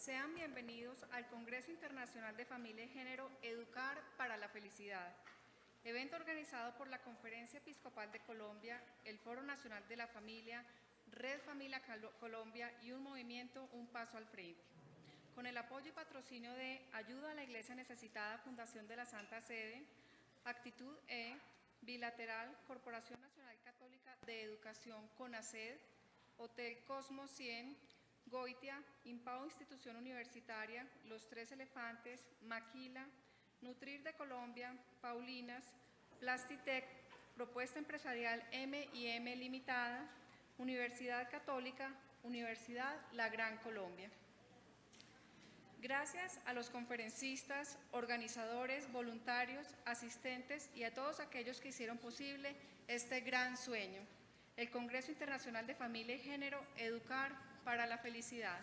Sean bienvenidos al Congreso Internacional de Familia y Género Educar para la Felicidad, evento organizado por la Conferencia Episcopal de Colombia, el Foro Nacional de la Familia, Red Familia Colombia y un movimiento Un Paso al Frente. Con el apoyo y patrocinio de Ayuda a la Iglesia Necesitada, Fundación de la Santa Sede, Actitud E, Bilateral, Corporación Nacional Católica de Educación, CONACED, Hotel Cosmos 100, Goitia, Impao Institución Universitaria, Los Tres Elefantes, Maquila, Nutrir de Colombia, Paulinas, Plastitec, Propuesta Empresarial M&M Limitada, Universidad Católica, Universidad La Gran Colombia. Gracias a los conferencistas, organizadores, voluntarios, asistentes y a todos aquellos que hicieron posible este gran sueño, el Congreso Internacional de Familia y Género Educar para la Felicidad.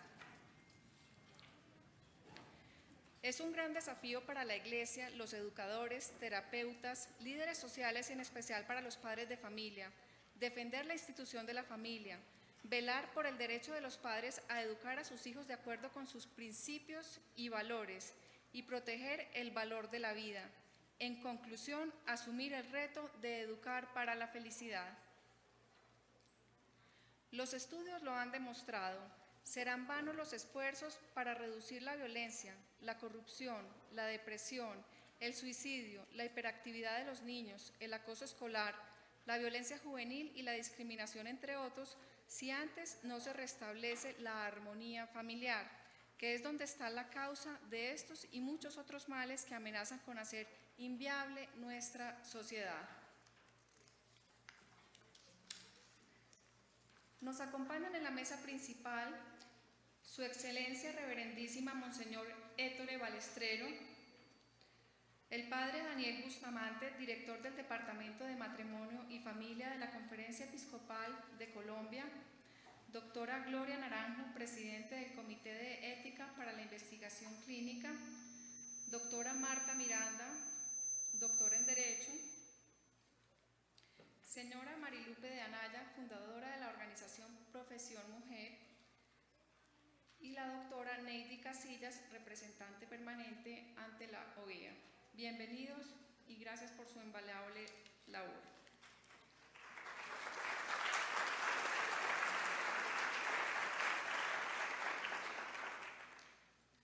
Es un gran desafío para la Iglesia, los educadores, terapeutas, líderes sociales y en especial para los padres de familia, defender la institución de la familia, velar por el derecho de los padres a educar a sus hijos de acuerdo con sus principios y valores y proteger el valor de la vida. En conclusión, asumir el reto de educar para la felicidad. Los estudios lo han demostrado. Serán vanos los esfuerzos para reducir la violencia, la corrupción, la depresión, el suicidio, la hiperactividad de los niños, el acoso escolar, la violencia juvenil y la discriminación, entre otros, si antes no se restablece la armonía familiar, que es donde está la causa de estos y muchos otros males que amenazan con hacer inviable nuestra sociedad. Nos acompañan en la mesa principal Su Excelencia Reverendísima Monseñor Ettore Balestrero, el Padre Daniel Bustamante, director del Departamento de Matrimonio y Familia de la Conferencia Episcopal de Colombia, doctora Gloria Naranjo, presidente del Comité de Ética para la Investigación Clínica, doctora Marta Miranda, doctora en Derecho, señora Marilupe de Anaya, fundadora de la organización Profesión Mujer, y la doctora Neidy Casillas, representante permanente ante la OEA. Bienvenidos y gracias por su invaluable labor.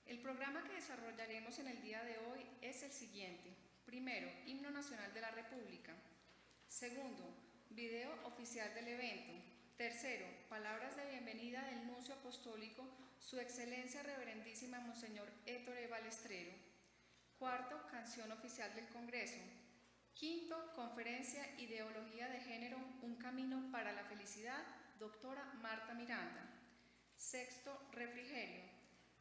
El programa que desarrollaremos en el día de hoy es el siguiente. Primero, Himno Nacional de la República. Segundo, video oficial del evento. Tercero, palabras de bienvenida del nuncio apostólico, Su Excelencia Reverendísima Monseñor Ettore Balestrero. Cuarto, canción oficial del Congreso. Quinto, conferencia Ideología de Género, un camino para la felicidad, doctora Marta Miranda. Sexto, refrigerio.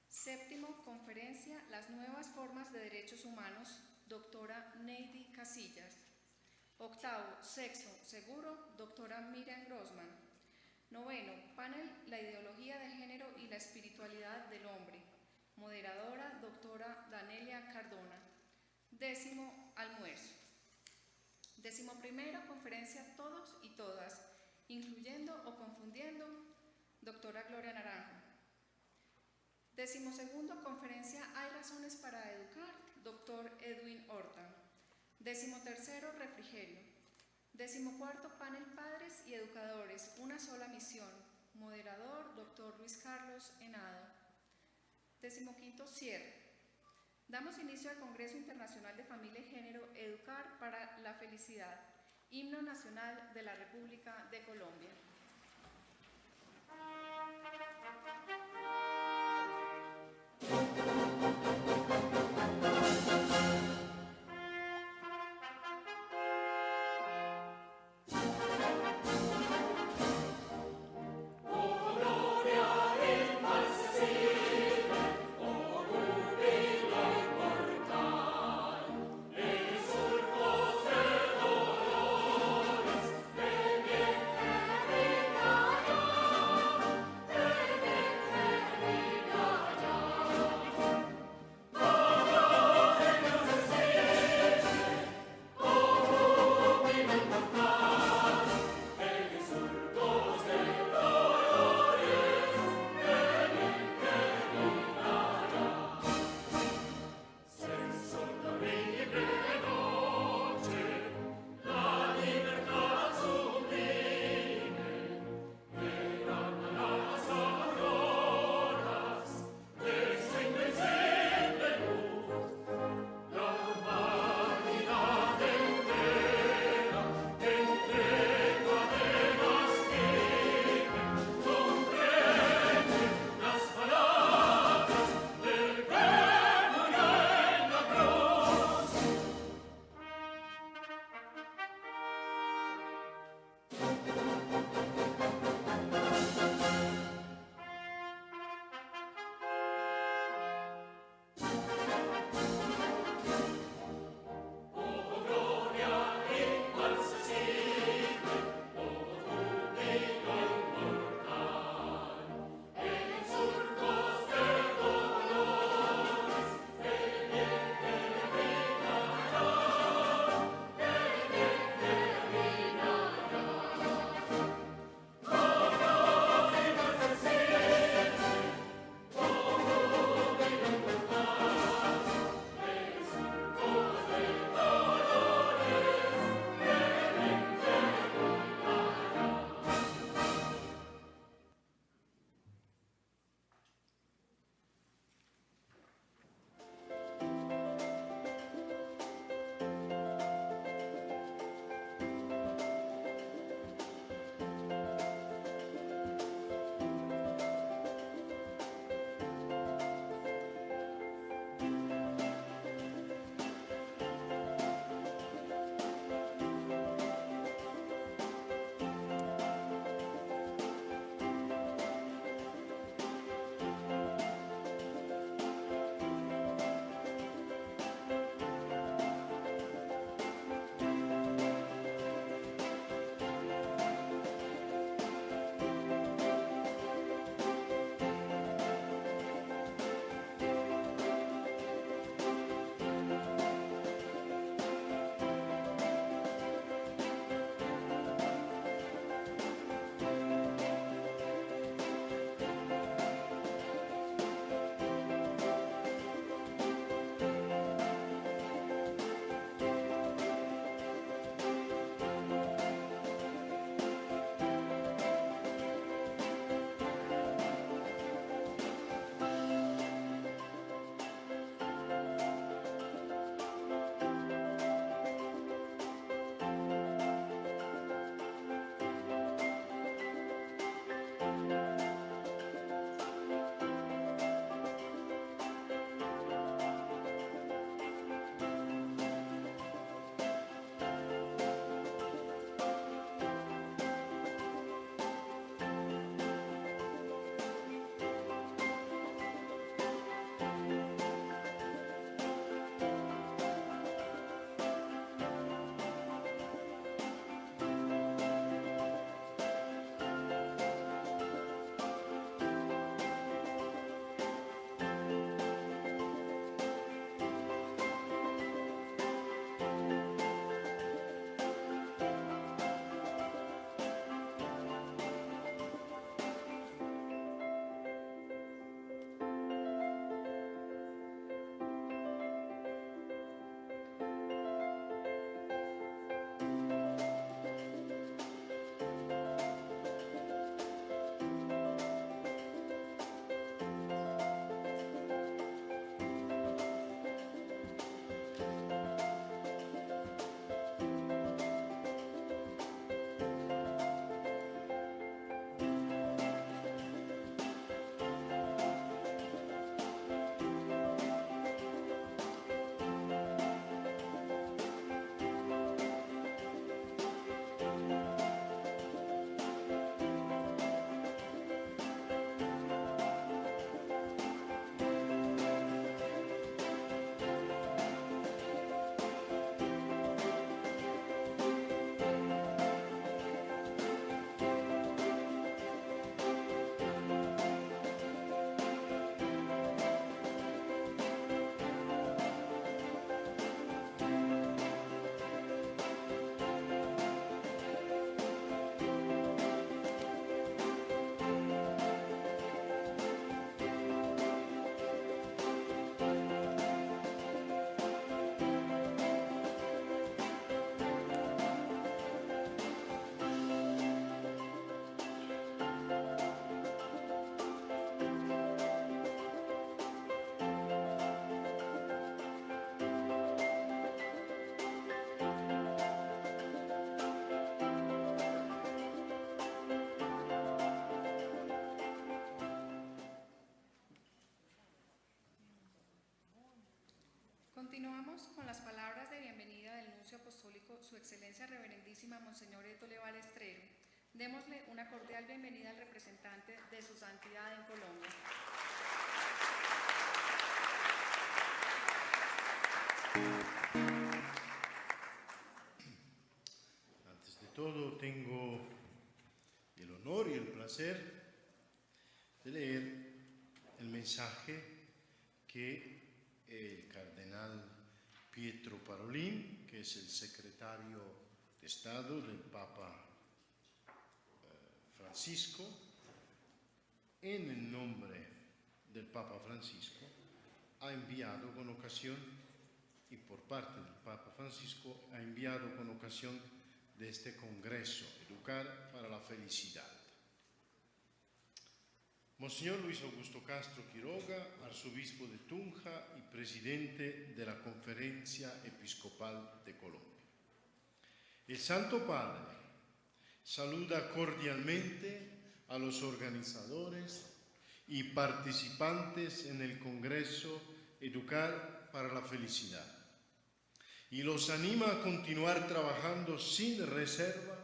Séptimo, conferencia Las nuevas formas de derechos humanos, doctora Neidy Casillas. Octavo, sexo seguro, doctora Miriam Grossman. Noveno, panel La ideología de género y la espiritualidad del hombre, moderadora, doctora Danelia Cardona. Décimo, almuerzo. Décimo primero, conferencia Todos y Todas, incluyendo o confundiendo, doctora Gloria Naranjo. Décimo segundo, conferencia Hay razones para educar, doctor Edwin Horta. Décimo tercero, refrigerio. Décimo cuarto, panel Padres y Educadores, una sola misión, moderador, doctor Luis Carlos Henado. Décimo quinto, cierre. Damos inicio al Congreso Internacional de Familia y Género Educar para la Felicidad, Himno Nacional de la República de Colombia. Sul poste dolores, de Continuamos con las palabras de bienvenida del nuncio apostólico, Su Excelencia Reverendísima Monseñor Héctor Balestrero. Démosle una cordial bienvenida al representante de su santidad en Colombia. Antes de todo, tengo el honor y el placer de leer el mensaje que el cardenal Pietro Parolin, que es el secretario de Estado del Papa Francisco, en el nombre del Papa Francisco, ha enviado con ocasión, y por parte del Papa Francisco, ha enviado con ocasión de este Congreso, Educar para la Felicidad. Monseñor Luis Augusto Castro Quiroga, arzobispo de Tunja y presidente de la Conferencia Episcopal de Colombia. El Santo Padre saluda cordialmente a los organizadores y participantes en el Congreso Educar para la Felicidad y los anima a continuar trabajando sin reservas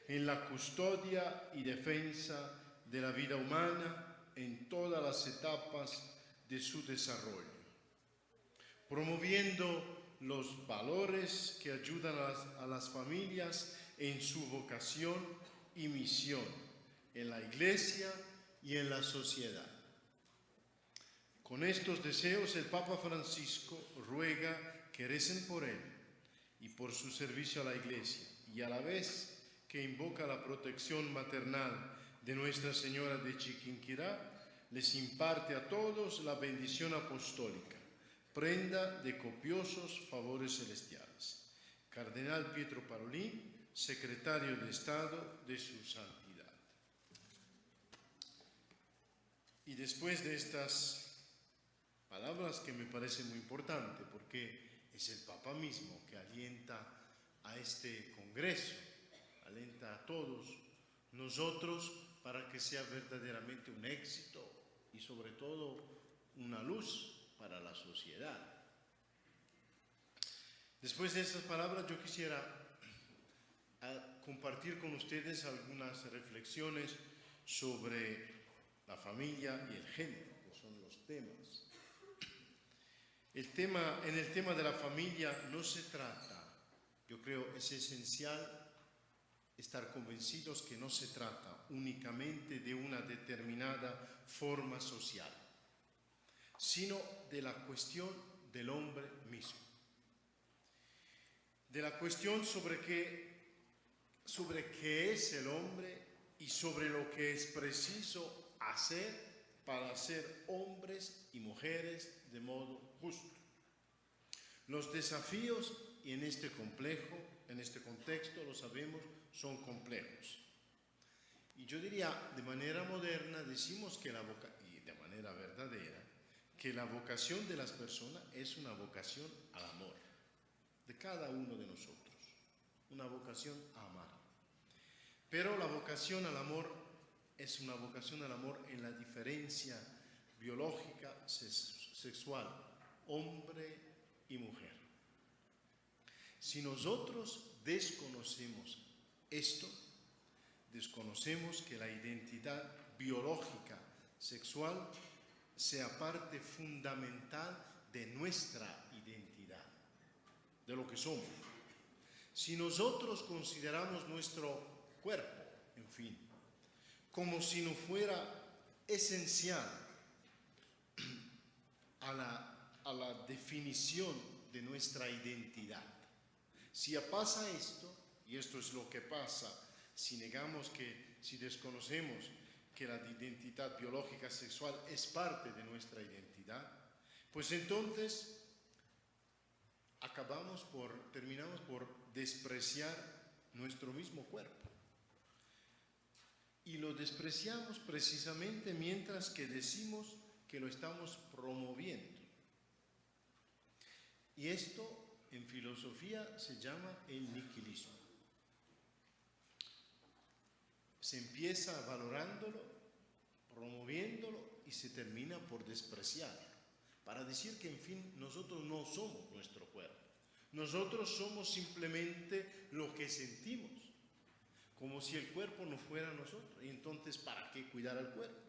en la custodia y defensa de la vida humana en todas las etapas de su desarrollo, promoviendo los valores que ayudan a las familias en su vocación y misión en la Iglesia y en la sociedad. Con estos deseos, el Papa Francisco ruega que recen por él y por su servicio a la Iglesia, y a la vez que invoca la protección maternal de Nuestra Señora de Chiquinquirá, les imparte a todos la bendición apostólica, prenda de copiosos favores celestiales. Cardenal Pietro Parolin, secretario de Estado de su Santidad. Y después de estas palabras, que me parece muy importante porque es el Papa mismo que alienta a este Congreso, alienta a todos nosotros para que sea verdaderamente un éxito y sobre todo una luz para la sociedad. Después de esas palabras, yo quisiera compartir con ustedes algunas reflexiones sobre la familia y el género, que son los temas. En el tema de la familia no se trata, yo creo es esencial estar convencidos que no se trata únicamente de una determinada forma social, sino de la cuestión del hombre mismo, de la cuestión sobre qué es el hombre y sobre lo que es preciso hacer para ser hombres y mujeres de modo justo. Los desafíos, y en este contexto, lo sabemos, son complejos. Y yo diría, de manera moderna, decimos que y de manera verdadera, que la vocación de las personas es una vocación al amor, de cada uno de nosotros, una vocación a amar. Pero la vocación al amor es una vocación al amor en la diferencia biológica, sexual, hombre y mujer. Si nosotros desconocemos esto, desconocemos que la identidad biológica sexual sea parte fundamental de nuestra identidad, de lo que somos. Si nosotros consideramos nuestro cuerpo, en fin, como si no fuera esencial a la definición de nuestra identidad, si pasa esto, y esto es lo que pasa si desconocemos que la identidad biológica sexual es parte de nuestra identidad, pues entonces terminamos por despreciar nuestro mismo cuerpo. Y lo despreciamos precisamente mientras que decimos que lo estamos promoviendo. Y esto en filosofía se llama el nihilismo. Se empieza valorándolo, promoviéndolo y se termina por despreciar. para decir que, en fin, nosotros no somos nuestro cuerpo. Nosotros somos simplemente lo que sentimos, como si el cuerpo no fuera nosotros. Y entonces, ¿para qué cuidar al cuerpo?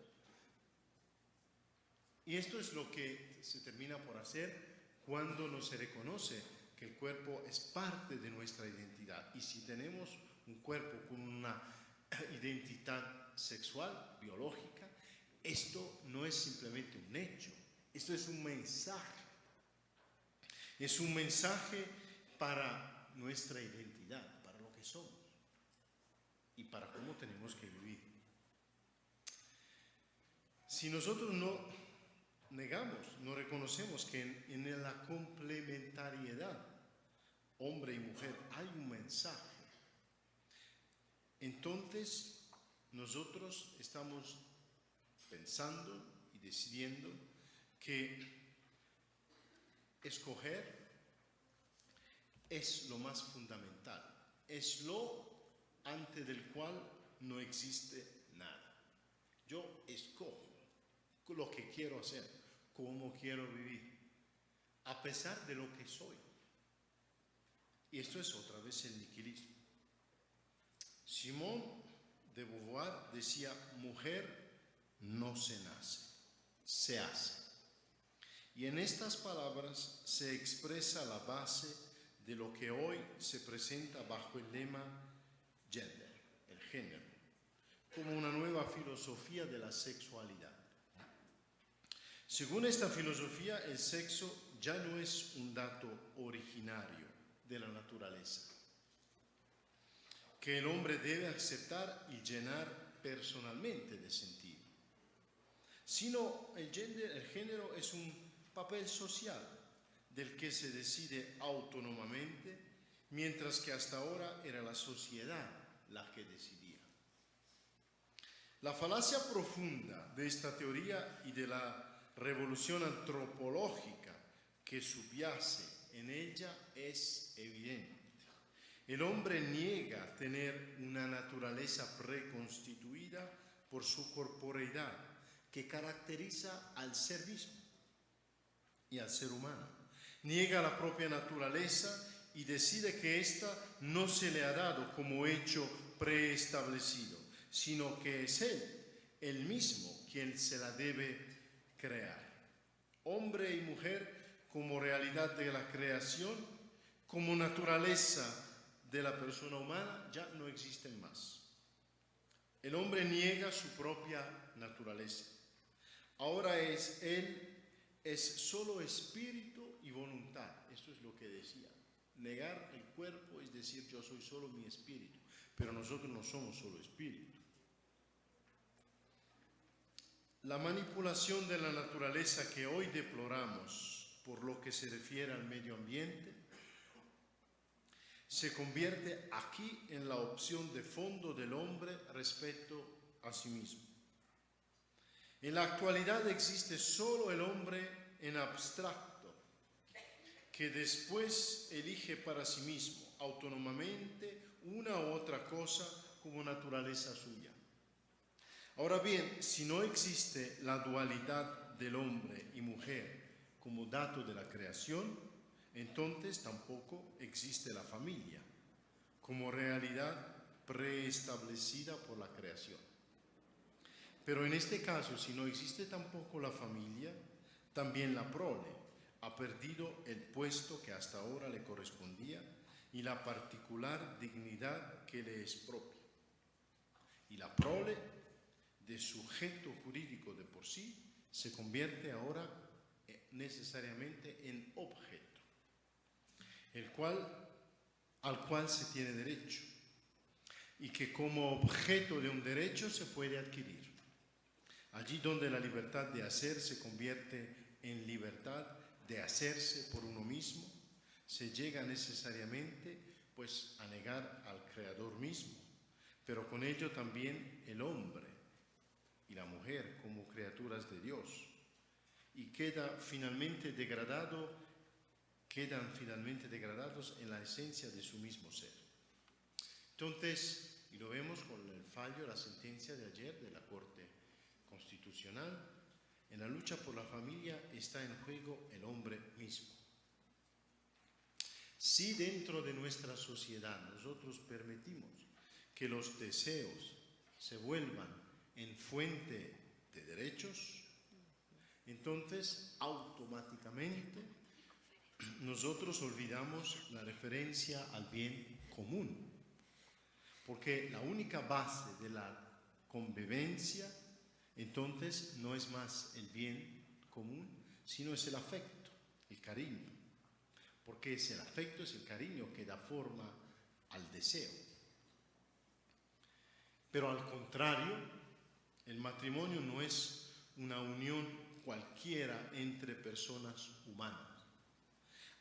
Y esto es lo que se termina por hacer cuando no se reconoce que el cuerpo es parte de nuestra identidad. Y si tenemos un cuerpo con una identidad sexual, biológica, esto no es simplemente un hecho, esto es un mensaje. Es un mensaje para nuestra identidad, para lo que somos y para cómo tenemos que vivir. Si nosotros no negamos, no reconocemos que en la complementariedad, hombre y mujer, hay un mensaje, entonces nosotros estamos pensando y decidiendo que escoger es lo más fundamental, es lo ante del cual no existe nada. Yo escojo lo que quiero hacer, cómo quiero vivir, a pesar de lo que soy. Y esto es otra vez el nihilismo. Simone de Beauvoir decía: mujer no se nace, se hace. Y en estas palabras se expresa la base de lo que hoy se presenta bajo el lema gender, el género, como una nueva filosofía de la sexualidad. Según esta filosofía, el sexo ya no es un dato originario de la naturaleza, que el hombre debe aceptar y llenar personalmente de sentido, sino el género es un papel social del que se decide autónomamente, mientras que hasta ahora era la sociedad la que decidía. La falacia profunda de esta teoría y de la revolución antropológica que subyace en ella es evidente. El hombre niega tener una naturaleza preconstituida por su corporeidad, que caracteriza al ser mismo y al ser humano. Niega la propia naturaleza y decide que ésta no se le ha dado como hecho preestablecido, sino que es él mismo, quien se la debe crear. Hombre y mujer como realidad de la creación, como naturaleza de la persona humana, ya no existen más. El hombre niega su propia naturaleza. Ahora él es solo espíritu y voluntad. Esto es lo que decía. Negar el cuerpo es decir, yo soy solo mi espíritu, pero nosotros no somos solo espíritu. La manipulación de la naturaleza que hoy deploramos por lo que se refiere al medio ambiente se convierte aquí en la opción de fondo del hombre respecto a sí mismo. En la actualidad existe solo el hombre en abstracto, que después elige para sí mismo, autónomamente, una u otra cosa como naturaleza suya. Ahora bien, si no existe la dualidad del hombre y mujer como dato de la creación, entonces tampoco existe la familia como realidad preestablecida por la creación. Pero en este caso, si no existe tampoco la familia, también la prole ha perdido el puesto que hasta ahora le correspondía y la particular dignidad que le es propia. Y la prole, de sujeto jurídico de por sí, se convierte ahora necesariamente en objeto, al cual se tiene derecho, y que como objeto de un derecho se puede adquirir. Allí donde la libertad de hacer se convierte en libertad de hacerse por uno mismo, se llega necesariamente pues a negar al Creador mismo, pero con ello también el hombre y la mujer como criaturas de Dios, y quedan finalmente degradados en la esencia de su mismo ser. Entonces, y lo vemos con el fallo, la sentencia de ayer de la Corte Constitucional, En la lucha por la familia está en juego el hombre mismo. Si dentro de nuestra sociedad nosotros permitimos que los deseos se vuelvan en fuente de derechos, entonces automáticamente nosotros olvidamos la referencia al bien común, porque la única base de la convivencia entonces no es más el bien común, sino es el afecto, el cariño, porque es el afecto, es el cariño que da forma al deseo. Pero al contrario, el matrimonio no es una unión cualquiera entre personas humanas.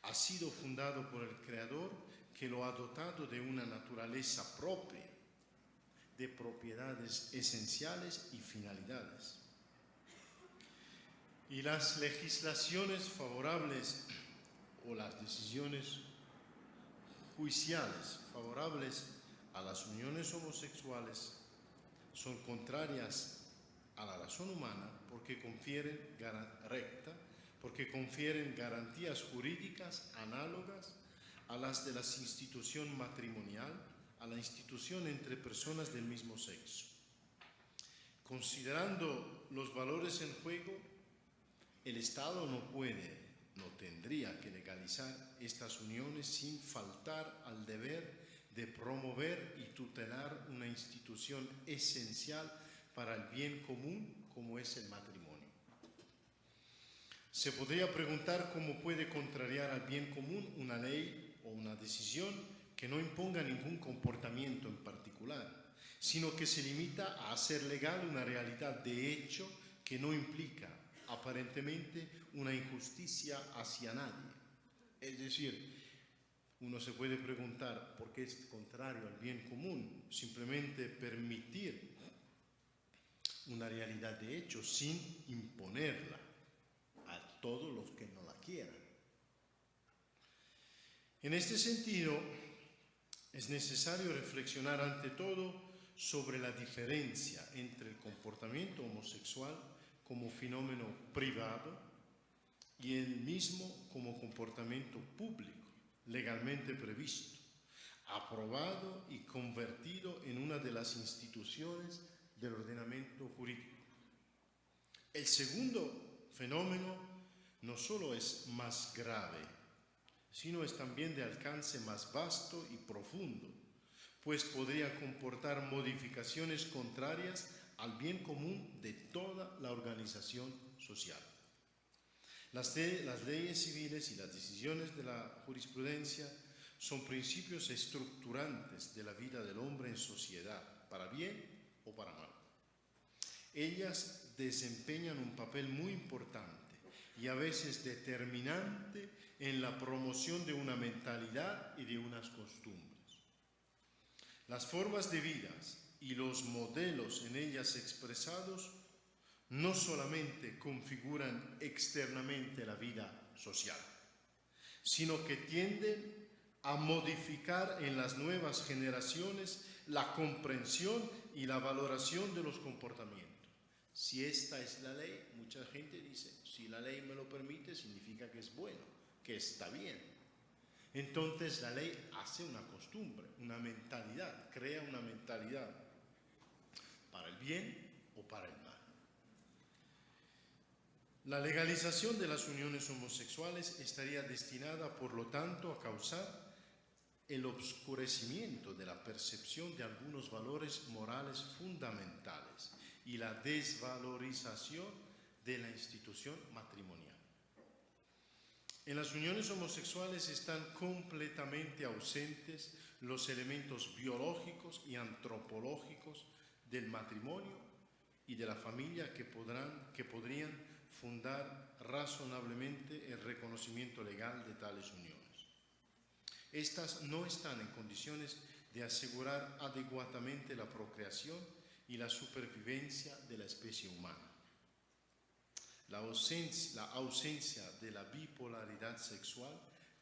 Ha sido fundado por el Creador, que lo ha dotado de una naturaleza propia, de propiedades esenciales y finalidades. Y las legislaciones favorables o las decisiones judiciales favorables a las uniones homosexuales son contrarias a la razón humana porque confieren garantías jurídicas análogas a las de la institución matrimonial, a la institución entre personas del mismo sexo. Considerando los valores en juego, el Estado no tendría que legalizar estas uniones sin faltar al deber de promover y tutelar una institución esencial para el bien común como es el matrimonio. Se podría preguntar cómo puede contrariar al bien común una ley o una decisión que no imponga ningún comportamiento en particular, sino que se limita a hacer legal una realidad de hecho que no implica aparentemente una injusticia hacia nadie. Es decir, uno se puede preguntar por qué es contrario al bien común, simplemente permitir una realidad de hecho sin imponerla a todos los que no la quieran. En este sentido, es necesario reflexionar ante todo sobre la diferencia entre el comportamiento homosexual como fenómeno privado y el mismo como comportamiento público, legalmente previsto, aprobado y convertido en una de las instituciones del ordenamiento jurídico. El segundo fenómeno no solo es más grave, sino es también de alcance más vasto y profundo, pues podría comportar modificaciones contrarias al bien común de toda la organización social. Las leyes civiles y las decisiones de la jurisprudencia son principios estructurantes de la vida del hombre en sociedad, para bien o para mal. Ellas desempeñan un papel muy importante y a veces determinante en la promoción de una mentalidad y de unas costumbres. Las formas de vida y los modelos en ellas expresados no solamente configuran externamente la vida social, sino que tienden a modificar en las nuevas generaciones la comprensión y la valoración de los comportamientos. Si esta es la ley, mucha gente dice, si la ley me lo permite, significa que es bueno, que está bien. Entonces la ley hace una costumbre, una mentalidad, crea una mentalidad para el bien o para el mal. La legalización de las uniones homosexuales estaría destinada, por lo tanto, a causar el obscurecimiento de la percepción de algunos valores morales fundamentales y la desvalorización de la institución matrimonial. En las uniones homosexuales están completamente ausentes los elementos biológicos y antropológicos del matrimonio y de la familia que podrían fundar razonablemente el reconocimiento legal de tales uniones. Estas no están en condiciones de asegurar adecuadamente la procreación y la supervivencia de la especie humana. La ausencia de la bipolaridad sexual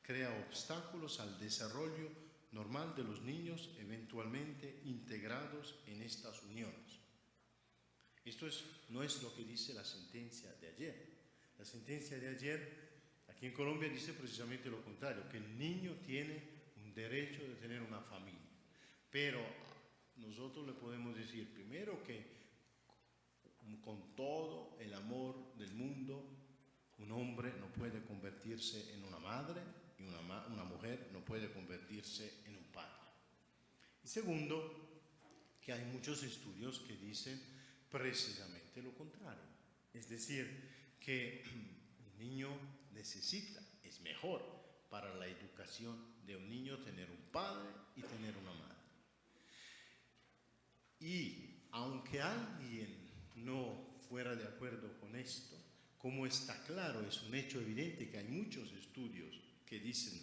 crea obstáculos al desarrollo normal de los niños eventualmente integrados en estas uniones. Esto no es lo que dice la sentencia de ayer. La sentencia de ayer, aquí en Colombia, dice precisamente lo contrario, que el niño tiene un derecho de tener una familia. Pero nosotros le podemos decir, primero, que con todo el amor del mundo, un hombre no puede convertirse en una madre y una mujer no puede convertirse en un padre. Y segundo, que hay muchos estudios que dicen precisamente lo contrario. Es decir, que un niño necesita, es mejor para la educación de un niño tener un padre y tener una madre. Y aunque alguien no fuera de acuerdo con esto, como está claro, es un hecho evidente que hay muchos estudios que dicen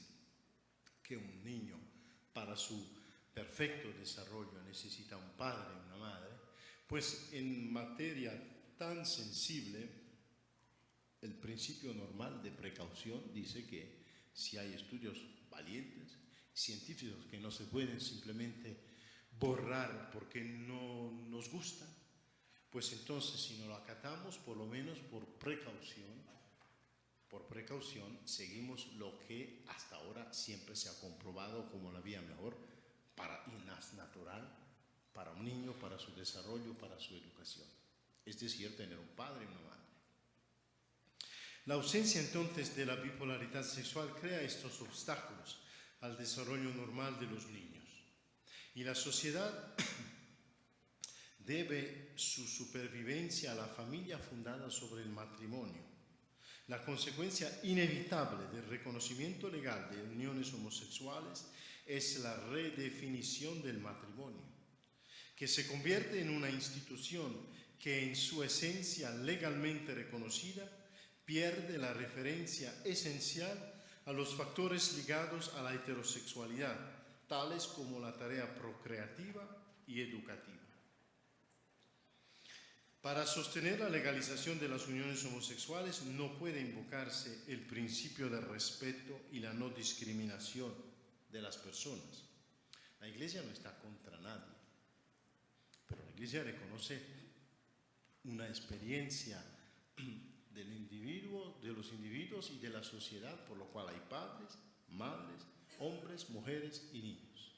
que un niño para su perfecto desarrollo necesita un padre y una madre, pues en materia tan sensible, el principio normal de precaución dice que si hay estudios valientes, científicos que no se pueden simplemente borrar porque no nos gusta, pues entonces si no lo acatamos, por lo menos por precaución, seguimos lo que hasta ahora siempre se ha comprobado como la vía mejor y más natural para un niño, para su desarrollo, para su educación. Es decir, tener un padre y una madre. La ausencia entonces de la bipolaridad sexual crea estos obstáculos al desarrollo normal de los niños. Y la sociedad debe su supervivencia a la familia fundada sobre el matrimonio. La consecuencia inevitable del reconocimiento legal de uniones homosexuales es la redefinición del matrimonio, que se convierte en una institución que en su esencia legalmente reconocida pierde la referencia esencial a los factores ligados a la heterosexualidad, tales como la tarea procreativa y educativa. Para sostener la legalización de las uniones homosexuales no puede invocarse el principio de respeto y la no discriminación de las personas. La Iglesia no está contra nadie, pero la Iglesia reconoce una experiencia del individuo, de los individuos y de la sociedad, por lo cual hay padres, madres, hombres, mujeres y niños.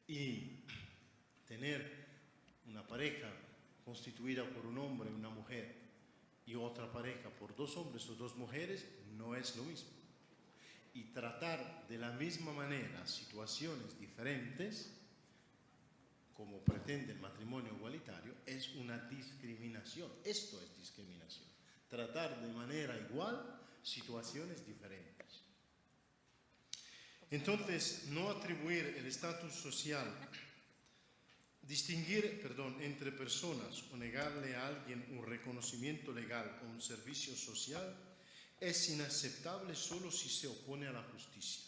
Y tener una pareja constituida por un hombre y una mujer y otra pareja por dos hombres o dos mujeres no es lo mismo. Y tratar de la misma manera situaciones diferentes, como pretende el matrimonio igualitario, es una discriminación. Esto es discriminación. Tratar de manera igual situaciones diferentes. Entonces, no atribuir el estatus social, distinguir, entre personas o negarle a alguien un reconocimiento legal o un servicio social es inaceptable solo si se opone a la justicia.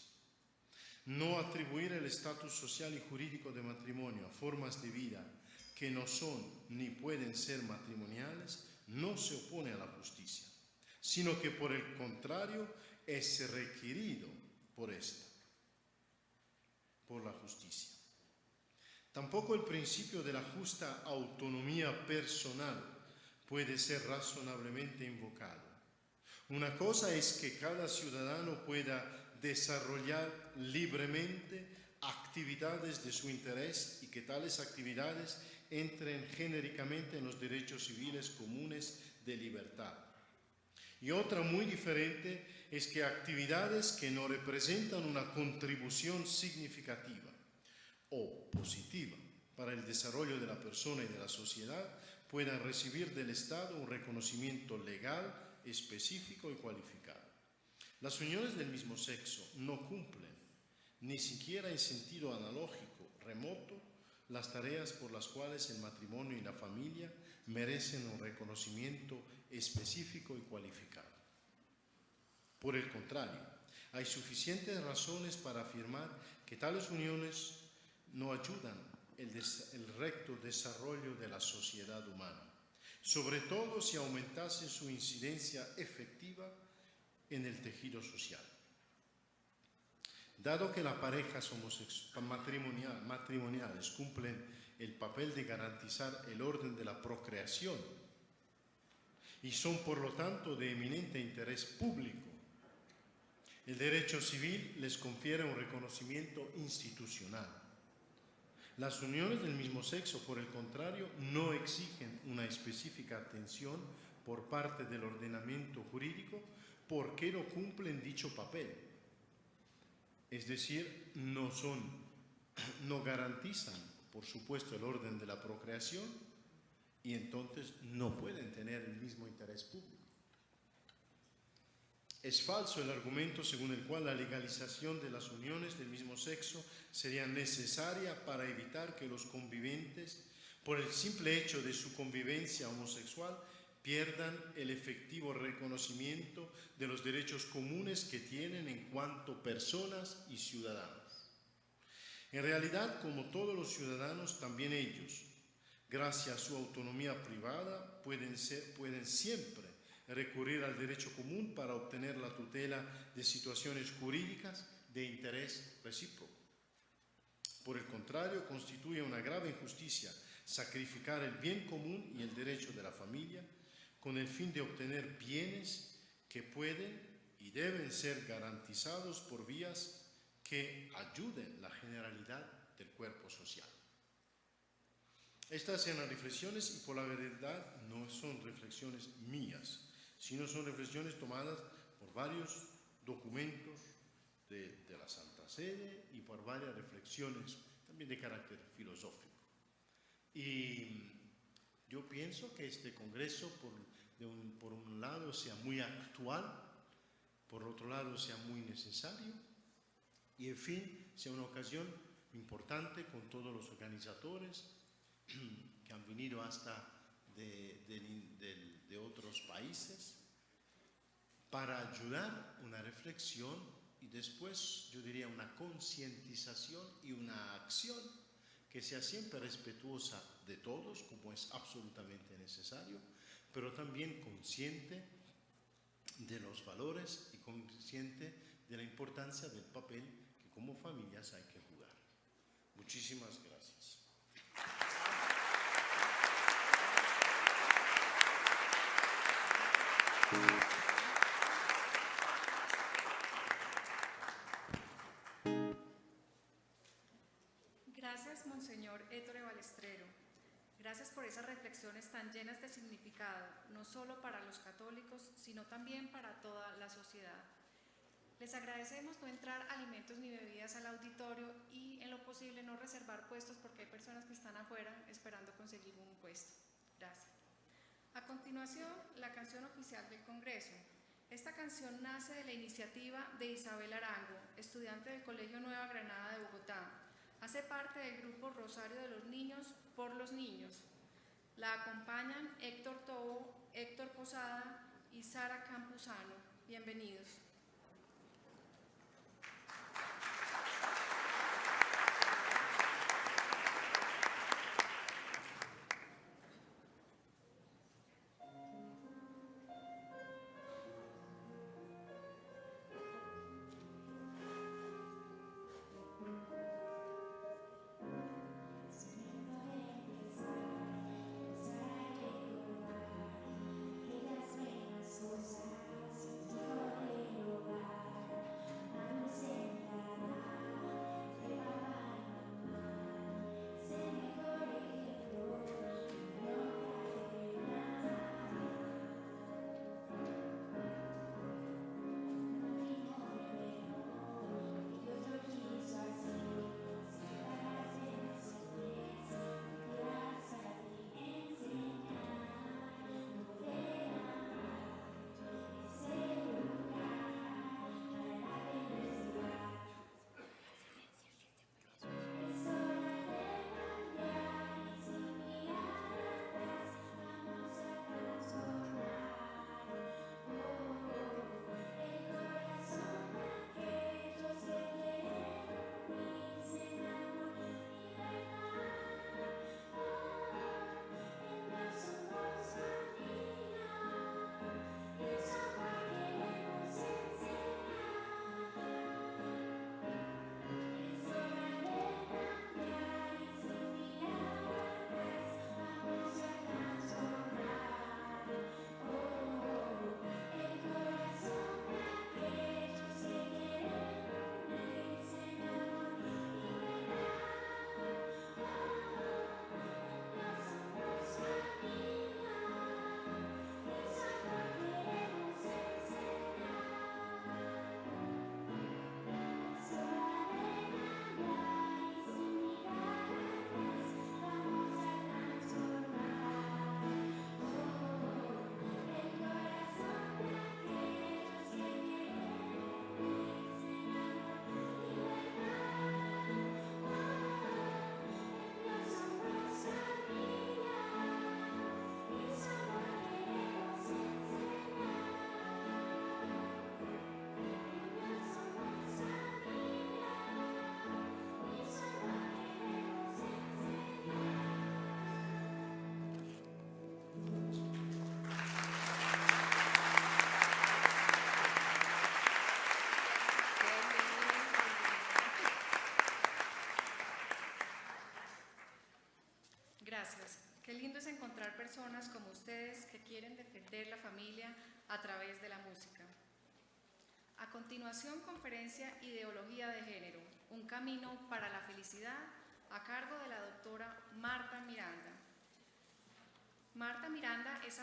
No atribuir el estatus social y jurídico de matrimonio a formas de vida que no son ni pueden ser matrimoniales no se opone a la justicia, sino que por el contrario es requerido por la justicia. Tampoco el principio de la justa autonomía personal puede ser razonablemente invocado. Una cosa es que cada ciudadano pueda desarrollar libremente actividades de su interés y que tales actividades entren genéricamente en los derechos civiles comunes de libertad. Y otra muy diferente es que actividades que no representan una contribución significativa o positiva para el desarrollo de la persona y de la sociedad puedan recibir del Estado un reconocimiento legal, específico y cualificado. Las uniones del mismo sexo no cumplen, ni siquiera en sentido analógico, remoto, las tareas por las cuales el matrimonio y la familia merecen un reconocimiento específico y cualificado. Por el contrario, hay suficientes razones para afirmar que tales uniones no ayudan el recto desarrollo de la sociedad humana, sobre todo si aumentase su incidencia efectiva en el tejido social. Dado que las parejas matrimoniales cumplen el papel de garantizar el orden de la procreación y son por lo tanto de eminente interés público. El derecho civil les confiere un reconocimiento institucional. Las uniones del mismo sexo, por el contrario, no exigen una específica atención por parte del ordenamiento jurídico porque no cumplen dicho papel. Es decir, no garantizan, por supuesto, el orden de la procreación y entonces no pueden tener el mismo interés público. Es falso el argumento según el cual la legalización de las uniones del mismo sexo sería necesaria para evitar que los conviventes, por el simple hecho de su convivencia homosexual, pierdan el efectivo reconocimiento de los derechos comunes que tienen en cuanto personas y ciudadanos. En realidad, como todos los ciudadanos, también ellos, gracias a su autonomía privada, pueden siempre recurrir al derecho común para obtener la tutela de situaciones jurídicas de interés recíproco. Por el contrario, constituye una grave injusticia sacrificar el bien común y el derecho de la familia con el fin de obtener bienes que pueden y deben ser garantizados por vías que ayuden la generalidad del cuerpo social. Estas eran reflexiones y por la verdad no son reflexiones mías, sino son reflexiones tomadas por varios documentos de la Santa Sede y por varias reflexiones también de carácter filosófico. Y yo pienso que este congreso, por un lado, sea muy actual, por otro lado, sea muy necesario y, en fin, sea una ocasión importante con todos los organizadores que han venido hasta de otros países para ayudar una reflexión y después, yo diría, una concientización y una acción que sea siempre respetuosa de todos, como es absolutamente necesario, pero también consciente de los valores y consciente de la importancia del papel que como familias hay que jugar. Muchísimas gracias. Gracias, Monseñor Ettore Balestrero. Gracias por esas reflexiones tan llenas de significado, no solo para los católicos, sino también para toda la sociedad. Les agradecemos no entrar alimentos ni bebidas al auditorio y, en lo posible, no reservar puestos porque hay personas que están afuera esperando conseguir un puesto. Gracias. A continuación, la canción oficial del Congreso. Esta canción nace de la iniciativa de Isabel Arango, estudiante del Colegio Nueva Granada de Bogotá. Hace parte del grupo Rosario de los Niños por los Niños. La acompañan Héctor Tobo, Héctor Posada y Sara Campuzano. Bienvenidos. Las venas rosas, comprender la familia a través de la música. A continuación, conferencia Ideología de Género, un camino para la felicidad, a cargo de la doctora Marta Miranda. Marta Miranda es